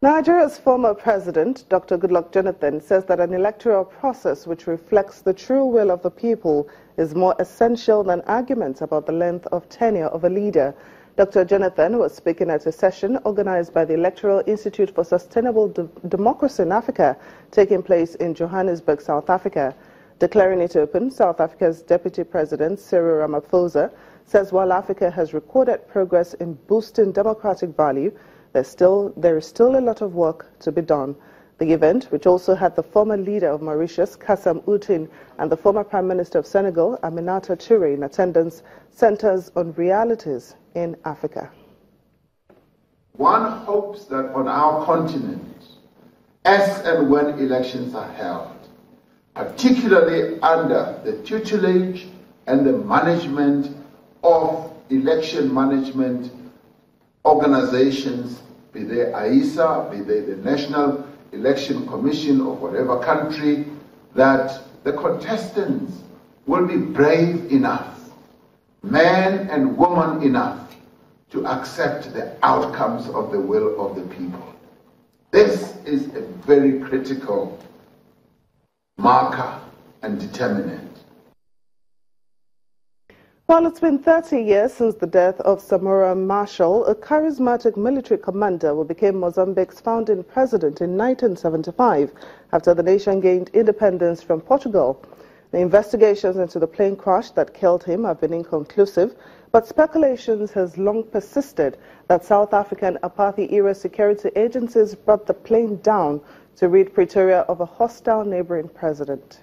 Nigeria's former president, Dr. Goodluck Jonathan, says that an electoral process which reflects the true will of the people is more essential than arguments about the length of tenure of a leader. Dr. Jonathan was speaking at a session organized by the Electoral Institute for Sustainable Democracy in Africa, taking place in Johannesburg, South Africa. Declaring it open, South Africa's Deputy President, Cyril Ramaphosa, says while Africa has recorded progress in boosting democratic value, there is still a lot of work to be done. The event, which also had the former leader of Mauritius, Kassam Outin, and the former Prime Minister of Senegal, Aminata Touré, in attendance, centers on realities in Africa. One hopes that on our continent, as and when elections are held, particularly under the tutelage and the management of election management organizations, be they AISA, be they the National Election Commission of whatever country, that the contestants will be brave enough, man and woman enough, to accept the outcomes of the will of the people. This is a very critical marker and determinant. Well, it's been 30 years since the death of Samora Machel, a charismatic military commander who became Mozambique's founding president in 1975 after the nation gained independence from Portugal. The investigations into the plane crash that killed him have been inconclusive, but speculations has long persisted that South African apartheid-era security agencies brought the plane down to rid Pretoria of a hostile neighboring president.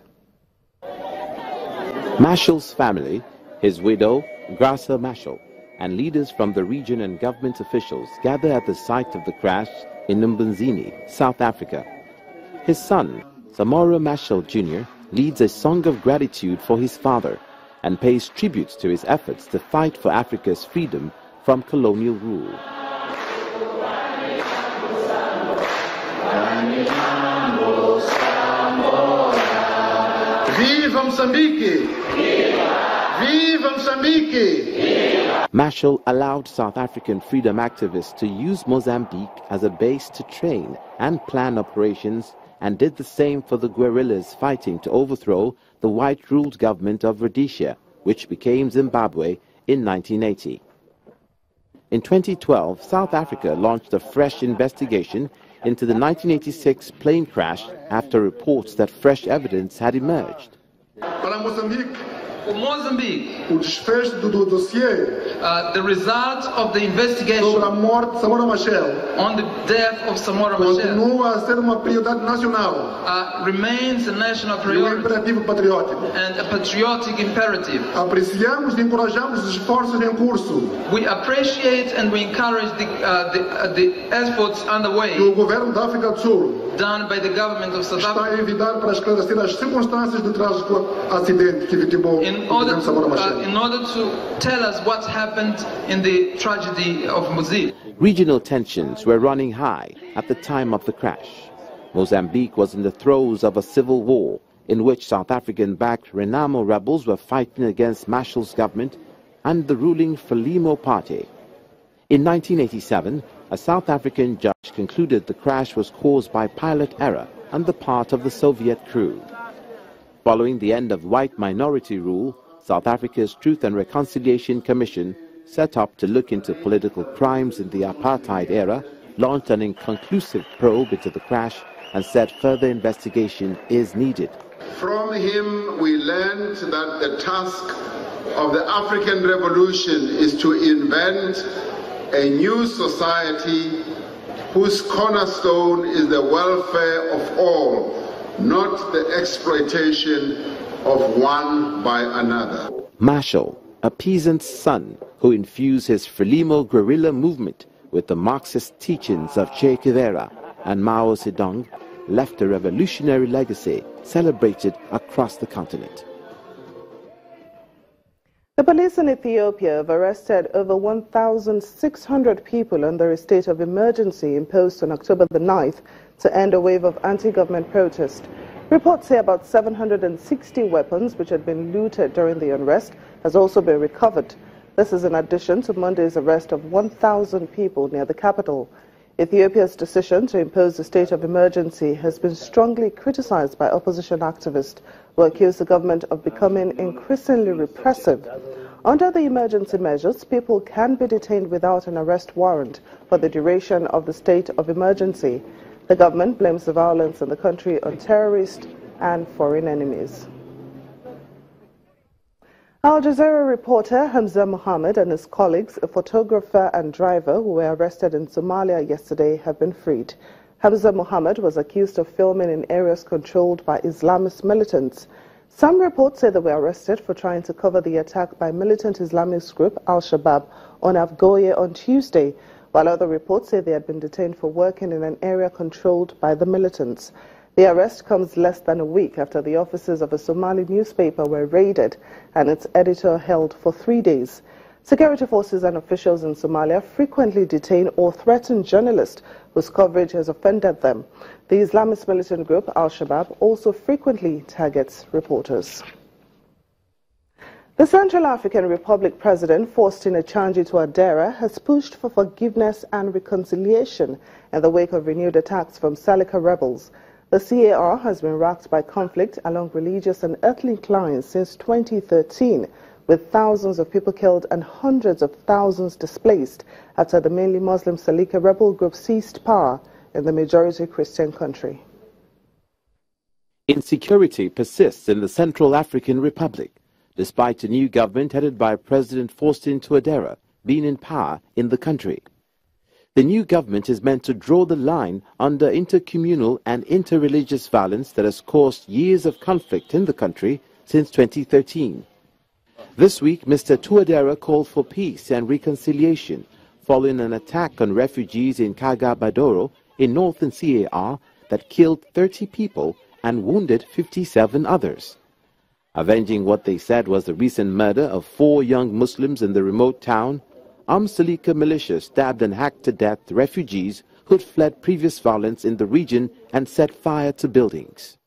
Machel's family, his widow, Graça Machel, and leaders from the region and government officials gather at the site of the crash in Mbunzini, South Africa. His son, Samora Machel Jr., leads a song of gratitude for his father and pays tribute to his efforts to fight for Africa's freedom from colonial rule. Viva Moçambique! Viva Moçambique! Machel allowed South African freedom activists to use Mozambique as a base to train and plan operations, and did the same for the guerrillas fighting to overthrow the white-ruled government of Rhodesia, which became Zimbabwe in 1980. In 2012, South Africa launched a fresh investigation into the 1986 plane crash after reports that fresh evidence had emerged. Para Moçambique, For Mozambique, o desfecho do dossiê the result of the sobre investigation a morte de Samora Machel on the death of Samora Machel continua a ser uma prioridade nacional remains a national e um priority imperativo patriótico. and a patriotic imperative. Apreciamos e encorajamos os esforços em curso We appreciate and we encourage the efforts que underway o governo da África do Sul done by the government of South está Africa a envidar para esclarecer as circunstâncias do trágico acidente que vitimou in o order presidente Samora Machel. to tell us what happened in the tragedy of Mozambique. Regional tensions were running high at the time of the crash. Mozambique was in the throes of a civil war in which South African-backed Renamo rebels were fighting against Machel's government and the ruling Frelimo party. In 1987, a South African judge concluded the crash was caused by pilot error on the part of the Soviet crew. Following the end of white minority rule, South Africa's Truth and Reconciliation Commission, set up to look into political crimes in the apartheid era, launched an inconclusive probe into the crash and said further investigation is needed. From him we learned that the task of the African Revolution is to invent a new society whose cornerstone is the welfare of all, not the exploitation of one by another. Machel, a peasant's son who infused his Frelimo guerrilla movement with the Marxist teachings of Che Guevara and Mao Zedong, left a revolutionary legacy celebrated across the continent. The police in Ethiopia have arrested over 1,600 people under a state of emergency imposed on October the 9th to end a wave of anti-government protest. Reports say about 760 weapons which had been looted during the unrest has also been recovered. This is in addition to Monday's arrest of 1,000 people near the capital. Ethiopia's decision to impose a state of emergency has been strongly criticized by opposition activists who accuse the government of becoming increasingly repressive. Under the emergency measures, people can be detained without an arrest warrant for the duration of the state of emergency. The government blames the violence in the country on terrorists and foreign enemies. Al Jazeera reporter Hamza Mohammed and his colleagues, a photographer and driver who were arrested in Somalia yesterday, have been freed. Hamza Mohammed was accused of filming in areas controlled by Islamist militants. Some reports say they were arrested for trying to cover the attack by militant Islamist group Al-Shabaab on Afgoye on Tuesday, while other reports say they had been detained for working in an area controlled by the militants. The arrest comes less than a week after the offices of a Somali newspaper were raided and its editor held for 3 days. Security forces and officials in Somalia frequently detain or threaten journalists whose coverage has offended them. The Islamist militant group Al-Shabaab also frequently targets reporters. The Central African Republic President Faustin Archange Touadera has pushed for forgiveness and reconciliation in the wake of renewed attacks from Salika rebels. The CAR has been racked by conflict along religious and ethnic lines since 2013, with thousands of people killed and hundreds of thousands displaced after the mainly Muslim Salika rebel group seized power in the majority Christian country. Insecurity persists in the Central African Republic, despite a new government headed by President Faustin Touadera being in power in the country. The new government is meant to draw the line under intercommunal and interreligious violence that has caused years of conflict in the country since 2013. This week, Mr. Touadera called for peace and reconciliation following an attack on refugees in Kaga Badoro in northern CAR that killed 30 people and wounded 57 others. Avenging what they said was the recent murder of 4 young Muslims in the remote town, Salika militia stabbed and hacked to death refugees who'd fled previous violence in the region and set fire to buildings.